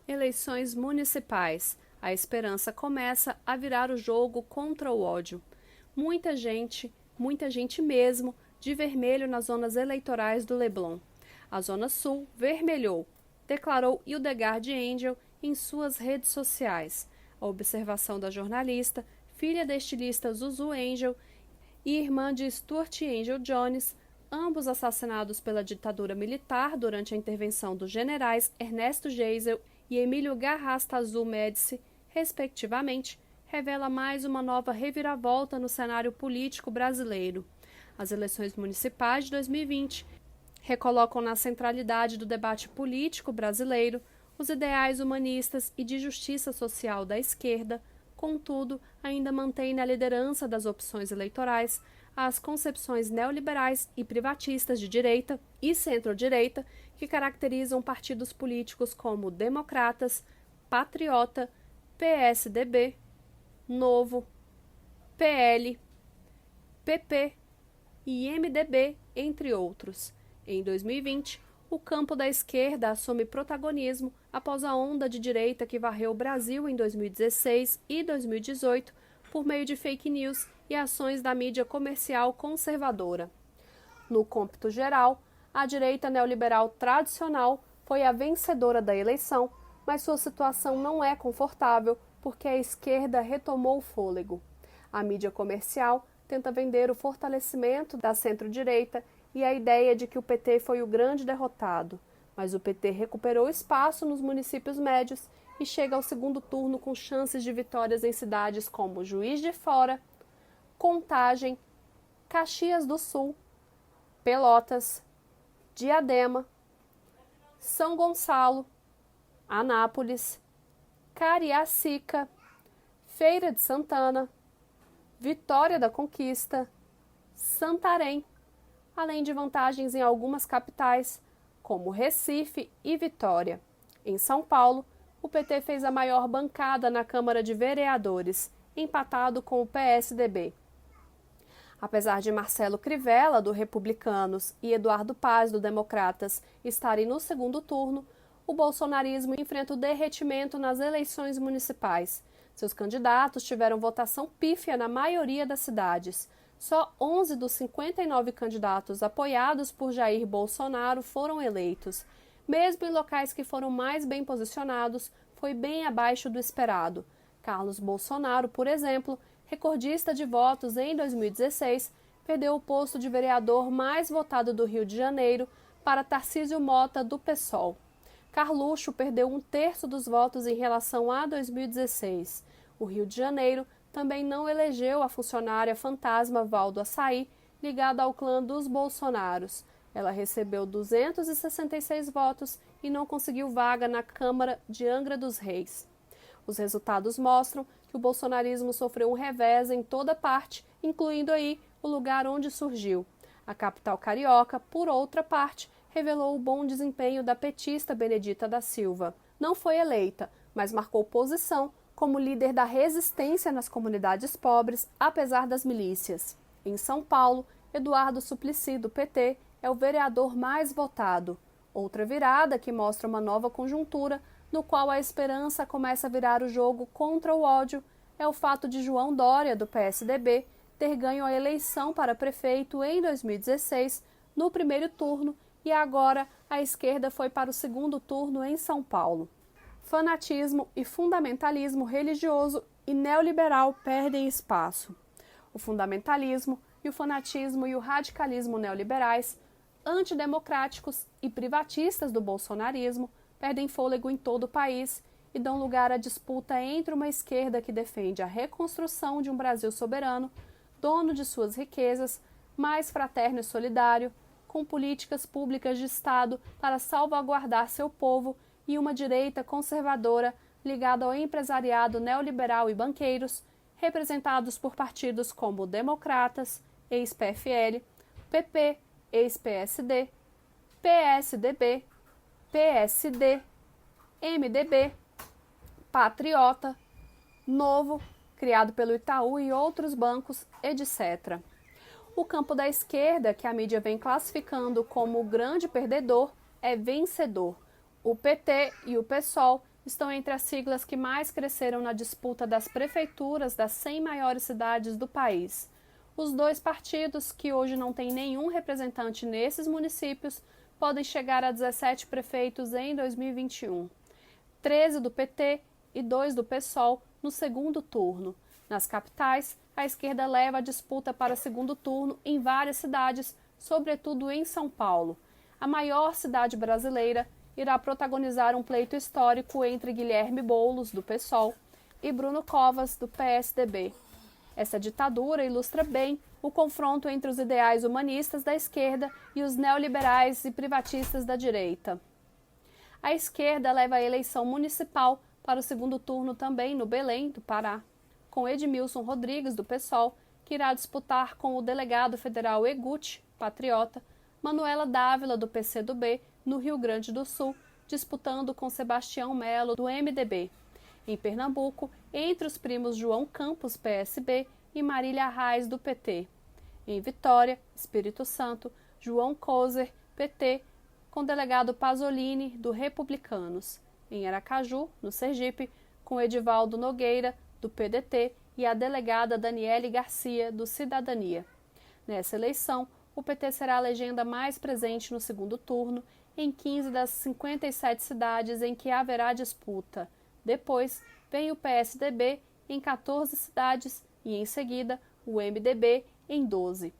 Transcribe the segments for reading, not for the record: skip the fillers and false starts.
Eleições municipais. A esperança começa a virar o jogo contra o ódio. Muita gente mesmo, de vermelho nas zonas eleitorais do Leblon. A Zona Sul vermelhou, declarou Hildegard Angel em suas redes sociais. A observação da jornalista, filha da estilista Zuzu Angel e irmã de Stuart Angel Jones, ambos assassinados pela ditadura militar durante a intervenção dos generais Ernesto Geisel e Emílio Garrastazu Médici, respectivamente, revela mais uma nova reviravolta no cenário político brasileiro. As eleições municipais de 2020 recolocam na centralidade do debate político brasileiro os ideais humanistas e de justiça social da esquerda, contudo, ainda mantém na liderança das opções eleitorais as concepções neoliberais e privatistas de direita e centro-direita que caracterizam partidos políticos como Democratas, Patriota, PSDB, Novo, PL, PP e MDB, entre outros. Em 2020, o campo da esquerda assume protagonismo após a onda de direita que varreu o Brasil em 2016 e 2018 por meio de fake news e ações da mídia comercial conservadora. No cômputo geral, a direita neoliberal tradicional foi a vencedora da eleição, mas sua situação não é confortável porque a esquerda retomou o fôlego. A mídia comercial tenta vender o fortalecimento da centro-direita e a ideia de que o PT foi o grande derrotado, mas o PT recuperou espaço nos municípios médios e chega ao segundo turno com chances de vitórias em cidades como Juiz de Fora, Contagem, Caxias do Sul, Pelotas, Diadema, São Gonçalo, Anápolis, Cariacica, Feira de Santana, Vitória da Conquista, Santarém, além de vantagens em algumas capitais, como Recife e Vitória. Em São Paulo, o PT fez a maior bancada na Câmara de Vereadores, empatado com o PSDB. Apesar de Marcelo Crivella, do Republicanos, e Eduardo Paz, do Democratas, estarem no segundo turno, o bolsonarismo enfrenta o derretimento nas eleições municipais. Seus candidatos tiveram votação pífia na maioria das cidades. Só 11 dos 59 candidatos apoiados por Jair Bolsonaro foram eleitos. Mesmo em locais que foram mais bem posicionados, foi bem abaixo do esperado. Carlos Bolsonaro, por exemplo, recordista de votos em 2016, perdeu o posto de vereador mais votado do Rio de Janeiro para Tarcísio Mota, do PSOL. Carluxo perdeu 1/3 dos votos em relação a 2016. O Rio de Janeiro também não elegeu a funcionária fantasma Valdo Açaí, ligada ao clã dos Bolsonaros. Ela recebeu 266 votos e não conseguiu vaga na Câmara de Angra dos Reis. Os resultados mostram que o bolsonarismo sofreu um revés em toda parte, incluindo aí o lugar onde surgiu. A capital carioca, por outra parte, revelou o bom desempenho da petista Benedita da Silva. Não foi eleita, mas marcou posição como líder da resistência nas comunidades pobres, apesar das milícias. Em São Paulo, Eduardo Suplicy, do PT, é o vereador mais votado. Outra virada que mostra uma nova conjuntura, no qual a esperança começa a virar o jogo contra o ódio, é o fato de João Dória, do PSDB, ter ganho a eleição para prefeito em 2016, no primeiro turno, e agora a esquerda foi para o segundo turno em São Paulo. Fanatismo e fundamentalismo religioso e neoliberal perdem espaço. O fundamentalismo e o fanatismo e o radicalismo neoliberais, antidemocráticos e privatistas do bolsonarismo, perdem fôlego em todo o país e dão lugar à disputa entre uma esquerda que defende a reconstrução de um Brasil soberano, dono de suas riquezas, mais fraterno e solidário, com políticas públicas de Estado para salvaguardar seu povo, e uma direita conservadora ligada ao empresariado neoliberal e banqueiros, representados por partidos como Democratas, ex-PFL, PP, ex-PSD, PSDB, PSD, MDB, Patriota, Novo, criado pelo Itaú e outros bancos, etc. O campo da esquerda, que a mídia vem classificando como o grande perdedor, é vencedor. O PT e o PSOL estão entre as siglas que mais cresceram na disputa das prefeituras das 100 maiores cidades do país. Os dois partidos, que hoje não têm nenhum representante nesses municípios, podem chegar a 17 prefeitos em 2021. 13 do PT e 2 do PSOL no segundo turno. Nas capitais, a esquerda leva a disputa para o segundo turno em várias cidades, sobretudo em São Paulo. A maior cidade brasileira irá protagonizar um pleito histórico entre Guilherme Boulos, do PSOL, e Bruno Covas, do PSDB. Essa ditadura ilustra bem o confronto entre os ideais humanistas da esquerda e os neoliberais e privatistas da direita. A esquerda leva a eleição municipal para o segundo turno também no Belém, do Pará, com Edmilson Rodrigues, do PSOL, que irá disputar com o delegado federal Eguchi, patriota, Manuela Dávila, do PCdoB, no Rio Grande do Sul, disputando com Sebastião Melo, do MDB. Em Pernambuco, entre os primos João Campos, PSB, e Marília Reis, do PT. Em Vitória, Espírito Santo, João Coser, PT, com o delegado Pasolini, do Republicanos. Em Aracaju, no Sergipe, com Edivaldo Nogueira, do PDT, e a delegada Daniele Garcia, do Cidadania. Nessa eleição, o PT será a legenda mais presente no segundo turno, em 15 das 57 cidades em que haverá disputa. Depois, vem o PSDB em 14 cidades e, em seguida, o MDB em 12.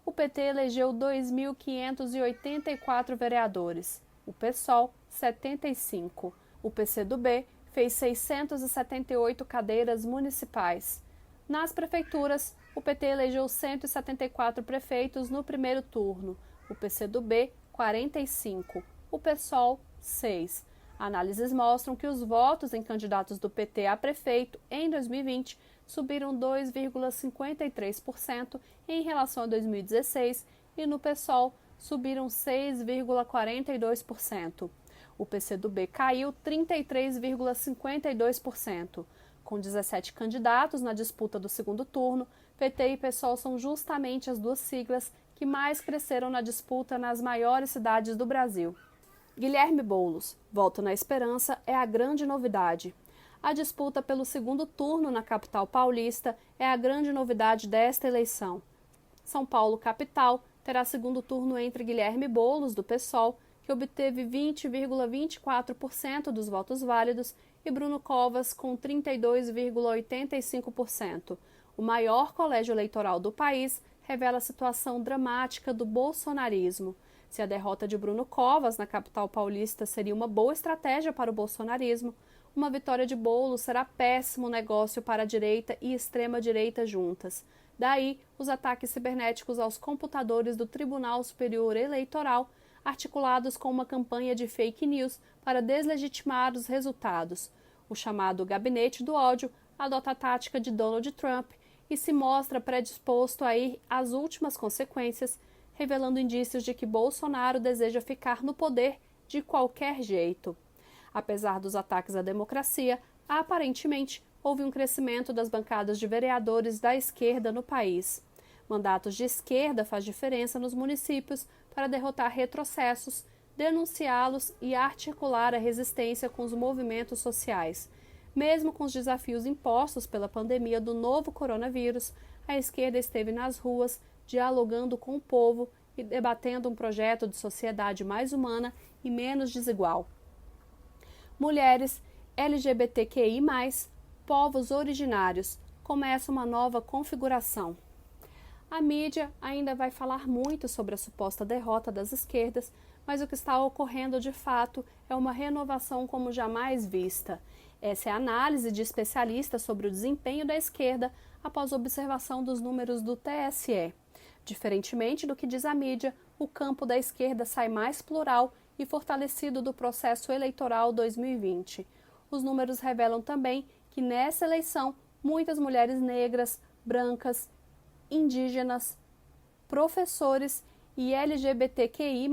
O PT elegeu 2.584 vereadores, o PSOL, 75. O PCdoB fez 678 cadeiras municipais. Nas prefeituras, o PT elegeu 174 prefeitos no primeiro turno, o PCdoB, 45, o PSOL, 6. Análises mostram que os votos em candidatos do PT a prefeito em 2020 subiram 2,53% em relação a 2016 e no PSOL subiram 6,42%. O PCdoB caiu 33,52%. Com 17 candidatos na disputa do segundo turno, PT e PSOL são justamente as duas siglas que mais cresceram na disputa nas maiores cidades do Brasil. Guilherme Boulos, Voto na Esperança, é a grande novidade. A disputa pelo segundo turno na capital paulista é a grande novidade desta eleição. São Paulo, capital, terá segundo turno entre Guilherme Boulos, do PSOL, que obteve 20,24% dos votos válidos, e Bruno Covas, com 32,85%. O maior colégio eleitoral do país revela a situação dramática do bolsonarismo. Se a derrota de Bruno Covas na capital paulista seria uma boa estratégia para o bolsonarismo, uma vitória de Boulos será péssimo negócio para a direita e extrema-direita juntas. Daí, os ataques cibernéticos aos computadores do Tribunal Superior Eleitoral, articulados com uma campanha de fake news para deslegitimar os resultados. O chamado Gabinete do Ódio adota a tática de Donald Trump e se mostra predisposto a ir às últimas consequências, revelando indícios de que Bolsonaro deseja ficar no poder de qualquer jeito. Apesar dos ataques à democracia, aparentemente houve um crescimento das bancadas de vereadores da esquerda no país. Mandatos de esquerda faz diferença nos municípios para derrotar retrocessos, denunciá-los e articular a resistência com os movimentos sociais. Mesmo com os desafios impostos pela pandemia do novo coronavírus, a esquerda esteve nas ruas, dialogando com o povo e debatendo um projeto de sociedade mais humana e menos desigual. Mulheres, LGBTQI+, povos originários, começa uma nova configuração. A mídia ainda vai falar muito sobre a suposta derrota das esquerdas, mas o que está ocorrendo de fato é uma renovação como jamais vista. Essa é a análise de especialistas sobre o desempenho da esquerda após observação dos números do TSE. Diferentemente do que diz a mídia, o campo da esquerda sai mais plural e fortalecido do processo eleitoral 2020. Os números revelam também que nessa eleição muitas mulheres negras, brancas, indígenas, professores e LGBTQI+,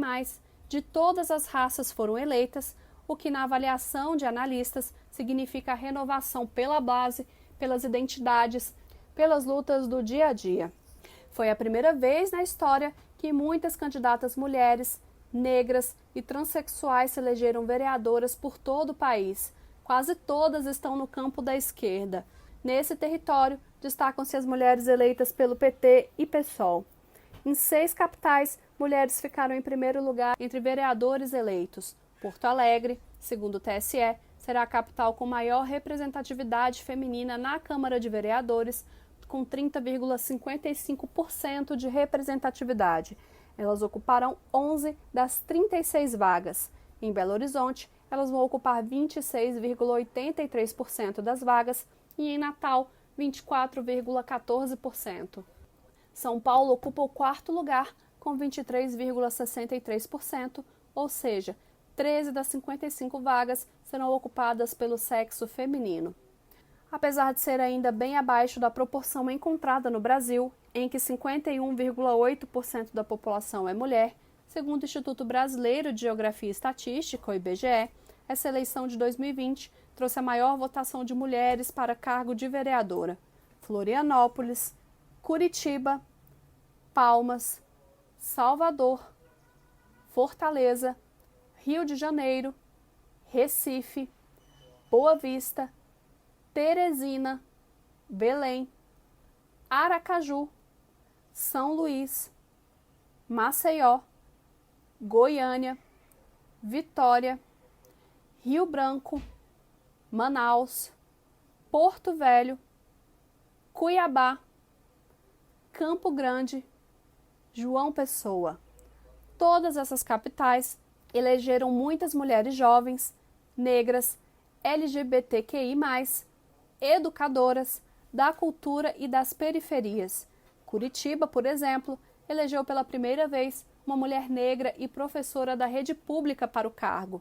de todas as raças foram eleitas, o que na avaliação de analistas significa a renovação pela base, pelas identidades, pelas lutas do dia a dia. Foi a primeira vez na história que muitas candidatas mulheres, negras e transexuais se elegeram vereadoras por todo o país. quase todas estão no campo da esquerda. Nesse território, destacam-se as mulheres eleitas pelo PT e PSOL. Em 6 capitais, mulheres ficaram em primeiro lugar entre vereadores eleitos. Porto Alegre, segundo o TSE, será a capital com maior representatividade feminina na Câmara de Vereadores, com 30,55% de representatividade. Elas ocuparão 11 das 36 vagas. Em Belo Horizonte, elas vão ocupar 26,83% das vagas e em Natal, 24,14%. São Paulo ocupa o 4º lugar, com 23,63%, ou seja, 13 das 55 vagas serão ocupadas pelo sexo feminino. Apesar de ser ainda bem abaixo da proporção encontrada no Brasil, em que 51,8% da população é mulher, segundo o Instituto Brasileiro de Geografia e Estatística, o IBGE, essa eleição de 2020 trouxe a maior votação de mulheres para cargo de vereadora. Florianópolis, Curitiba, Palmas, Salvador, Fortaleza, Rio de Janeiro, Recife, Boa Vista, Teresina, Belém, Aracaju, São Luís, Maceió, Goiânia, Vitória, Rio Branco, Manaus, Porto Velho, Cuiabá, Campo Grande, João Pessoa. Todas essas capitais elegeram muitas mulheres jovens, negras, LGBTQI+, educadoras, da cultura e das periferias. Curitiba, por exemplo, elegeu pela primeira vez uma mulher negra e professora da rede pública para o cargo.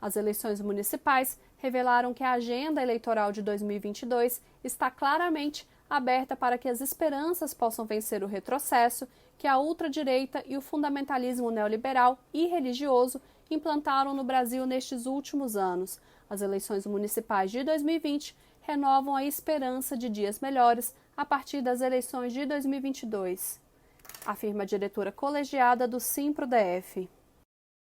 As eleições municipais revelaram que a agenda eleitoral de 2022 está claramente aberta para que as esperanças possam vencer o retrocesso que a ultradireita e o fundamentalismo neoliberal e religioso implantaram no Brasil nestes últimos anos. As eleições municipais de 2020 renovam a esperança de dias melhores a partir das eleições de 2022, afirma a diretora colegiada do Simpro-DF.